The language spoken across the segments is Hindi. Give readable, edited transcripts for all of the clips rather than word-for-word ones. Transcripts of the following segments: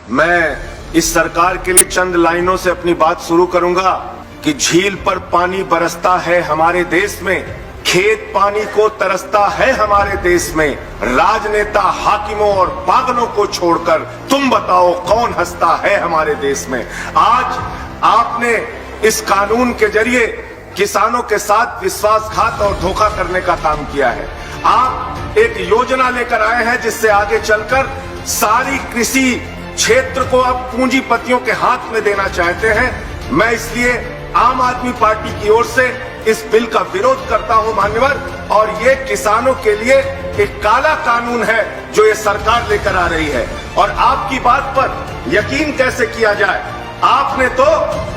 मैं इस सरकार के लिए चंद लाइनों से अपनी बात शुरू करूंगा कि झील पर पानी बरसता है हमारे देश में, खेत पानी को तरसता है हमारे देश में, राजनेता हाकिमों और पागलों को छोड़कर तुम बताओ कौन हंसता है हमारे देश में। आज आपने इस कानून के जरिए किसानों के साथ विश्वासघात और धोखा करने का काम किया है। आप एक योजना लेकर आए हैं जिससे आगे चलकर सारी कृषि क्षेत्र को आप पूंजीपतियों के हाथ में देना चाहते हैं। मैं इसलिए आम आदमी पार्टी की ओर से इस बिल का विरोध करता हूं मान्यवर, और ये किसानों के लिए एक काला कानून है जो ये सरकार लेकर आ रही है। और आपकी बात पर यकीन कैसे किया जाए, आपने तो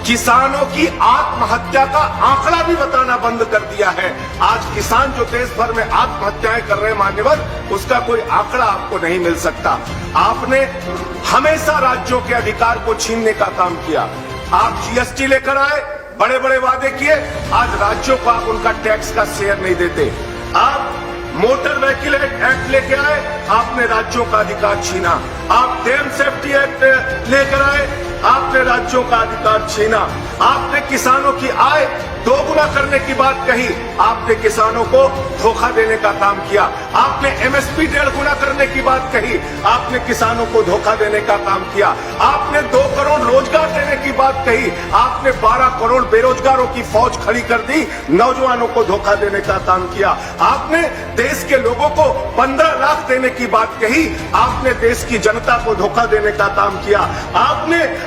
किसानों की आत्महत्या का आंकड़ा भी बताना बंद कर दिया है। आज किसान जो देश भर में आत्महत्याएं कर रहे हैं मान्यवर, उसका कोई आंकड़ा आपको नहीं मिल सकता। आपने हमेशा राज्यों के अधिकार को छीनने का काम किया। आप जीएसटी लेकर आए, बड़े बड़े वादे किए, आज राज्यों को आप उनका टैक्स का शेयर नहीं देते। आप मोटर व्हीकल एक्ट लेके आए, आपने राज्यों का अधिकार छीना। आप डैम सेफ्टी एक्ट लेकर आए, आपने राज्यों का अधिकार छीना। आपने किसानों की आय दोगुना करने की बात कही, आपने किसानों को धोखा देने का काम किया। आपने एमएसपी 1.5 गुना करने की बात कही, आपने किसानों को धोखा देने का काम किया। आपने 2 करोड़ रोजगार देने की बात कही, आपने 12 करोड़ बेरोजगारों की फौज खड़ी कर दी, नौजवानों को धोखा देने का काम किया। आपने देश के लोगों को 15 लाख देने की बात कही, आपने देश की जनता को धोखा देने का काम किया।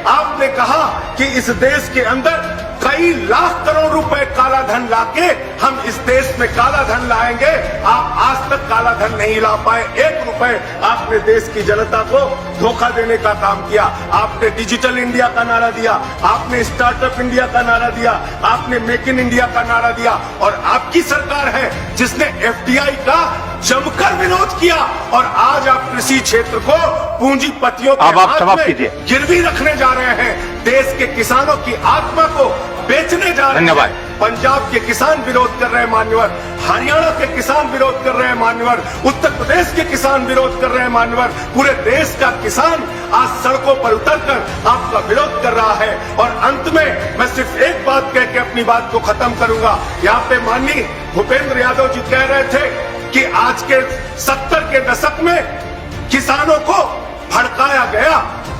आपने कहा कि इस देश के अंदर कई लाख करोड़ रुपए काला धन लाके हम इस देश में काला धन लाएंगे। आप आज तक काला धन नहीं ला पाए, 1 रुपए आपने देश की जनता को धोखा देने का काम किया। आपने डिजिटल इंडिया का नारा दिया, आपने स्टार्टअप इंडिया का नारा दिया, आपने मेक इन इंडिया का नारा दिया, और आपकी सरकार है जिसने एफडीआई का जमकर विरोध किया। और आज आप कृषि क्षेत्र को पूंजीपतियों के हाथ में गिरवी रखने जा रहे हैं, देश के किसानों की आत्मा को बेचने जा रहे हैं। पंजाब के किसान विरोध कर रहे हैं मान्यवर, हरियाणा के किसान विरोध कर रहे हैं मान्यवर, उत्तर प्रदेश के किसान विरोध कर रहे हैं मान्यवर, पूरे देश का किसान आज सड़कों पर उतरकर आपका विरोध कर रहा है। और अंत में मैं सिर्फ एक बात कह के अपनी बात को खत्म करूंगा। यहाँ पे माननीय भूपेंद्र यादव जी कह रहे थे कि आज के 70 के दशक में किसानों को भड़काया गया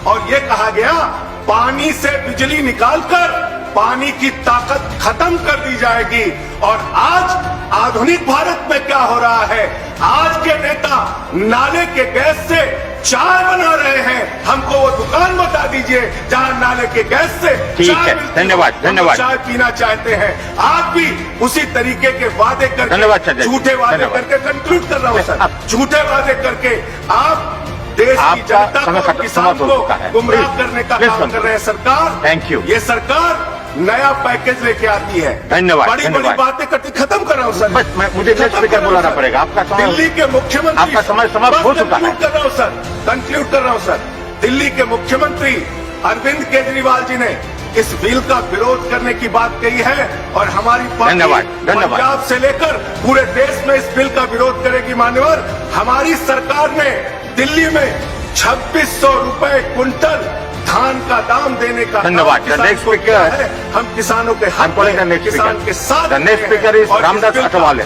और ये कहा गया पानी से बिजली निकालकर पानी की ताकत खत्म कर दी जाएगी। और आज आधुनिक भारत में क्या हो रहा है, आज के नेता नाले के गैस से चाय बना रहे हैं। हमको वो दुकान बता दीजिए जहां नाले के गैस से चाय मिलती है। धन्यवाद। चाय पीना चाहते हैं, आप भी उसी तरीके के वादे करके, झूठे वादे करके, कंक्लूड कर रहा हूं सर, झूठे वादे करके आप देश की जनता को, किसान को गुमराह करने का काम कर रहे हैं। सरकार, थैंक यू, ये सरकार नया पैकेज लेके आती है। धन्यवाद। बड़ी बातें करती, खत्म कर रहा हूँ सर। बस मुझे नेक्स्ट स्पीकर बुलाना पड़ेगा। आपका समय, दिल्ली के मुख्यमंत्री, आपका समय समाप्त हो चुका है। कंक्लूड कर रहा हूँ सर, कंक्लूड कर रहा हूँ सर। दिल्ली के मुख्यमंत्री अरविंद केजरीवाल जी ने इस बिल का विरोध करने की बात कही है, और हमारी पार्टी पंजाब से लेकर पूरे देश में इस बिल का विरोध करेगी मान्यवर। हमारी सरकार ने दिल्ली में 2600 रुपए क्विंटल धान का दाम देने का धन्यवाद। नेक्स्ट स्पीकर हम किसानों के हाथ में, किसान के साथ। Next speaker is Ramdas अठवाले।